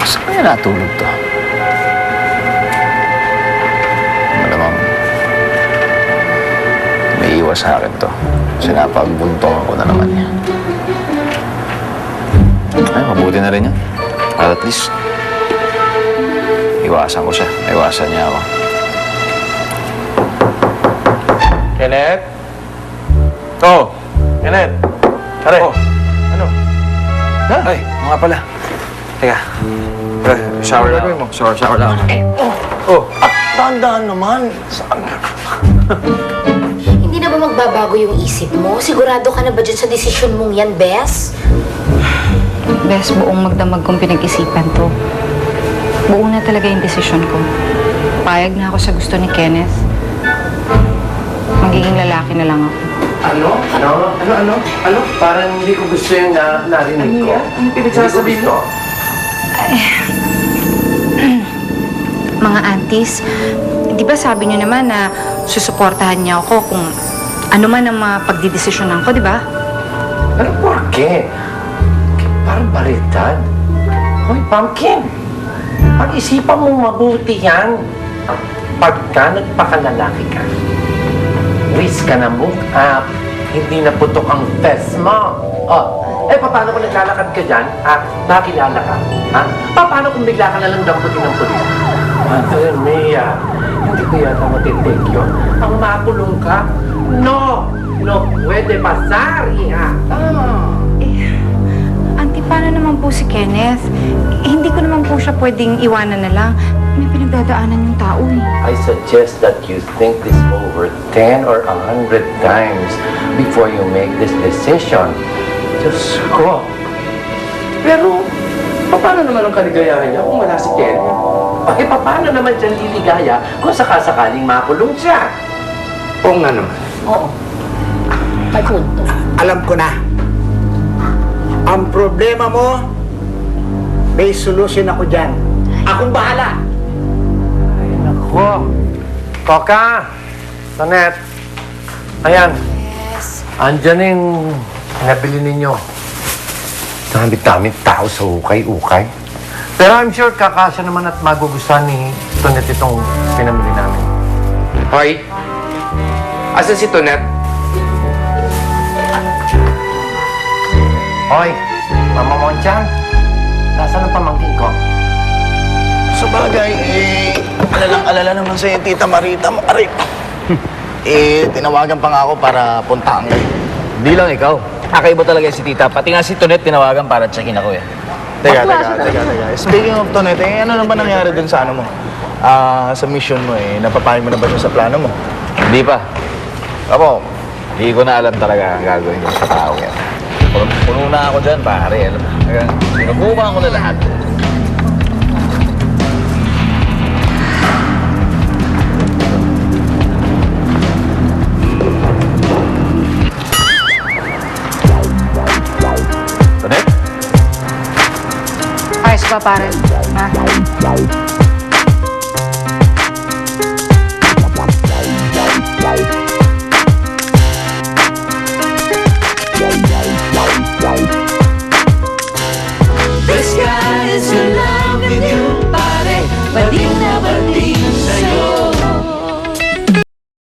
Saan kaya natulog to? Malamang may iwas sa akin to. Sinapagbuntongan ko na naman niya. Ay, mabuti na rin yan. At least, iwasan ko siya. Iwasan niya ako. Kenneth? Oh, Kenneth. Pare. Oh, ano? Ha? Ay, mga pala. Teka. Shower lang mo. Shower lang. Oh. At dahan-dahan naman. Saan? Hindi na ba magbabago yung isip mo? Sigurado ka na ba dyan sa desisyon mong yan, Bes? Bes, buong magdamag kong pinag-isipan to. Buo na talaga yung desisyon ko. Payag na ako sa gusto ni Kenneth. Magiging lalaki na lang ako. Ano? Parang hindi ko gusto yung narinig ko. Ano pinagsasabihin mo? Mga aunties, di ba sabi niyo naman na susuportahan niya ako kung ano man ang mga pagdidesisyonan ko, di ba? Ano porke? Parang baliktad. Hoy, Pumpkin! Pag-isipan mo mabuti yan. Pagka nagpakalalaki ka, risk ka na move up. Hindi na putok ang test mo. Paano kung naglalakad ka dyan? Nakilala ka? Paano kung bigla ka na lang damputin ng pulis? Mother Mia, hindi ko yata matitake yun. Ang makulong ka? No, pwede pasar, iha. Auntie, paano naman po si Kenneth? Hindi ko naman po siya pwedeng iwanan na lang. May pinagdadaanan yung tao eh. I suggest that you think this over 10 or 100 times before you make this decision. Diyos ko. Pero, paano naman ang kaligayahan niya kung wala si Kenneth? Paano naman dyan liligaya kung sakasakaling makulong siya? Oo nga naman. Oo. May punto. Alam ko na. Ang problema mo, may solusyon ako dyan. Akong bahala. Ay, nako. Koka! Tonet! Ayan. Yes. Andyan yung nabili ninyo. Dami-daming tao sa ukay-ukay. Pero I'm sure kakasya naman at magugustuhan ni Tonet itong pinamili namin. Hoy! Asan si Tonet? Hoy! Mama Monchan! Nasaan ang pamangkin ko? Sa bagay, alalang-alala naman sa yung Tita Marita mo. Aray. Tinawagan pa nga ako para puntaan kayo. Di lang ikaw. Kakaiba talaga si Tita. Pati nga si Tonet tinawagan para check-in ako eh. Teka. Speaking of Tonet, ano naman nangyari dun sa ano mo? Sa mission mo napapayag mo na ba siya sa plano mo? Hindi pa. Ako, hindi ko na alam talaga ang gagawin ko sa tao yan. Puno na ako dyan, pare. Alam mo, sinubukan ko na lahat. Tonet? Ayos ba, pare? Ha?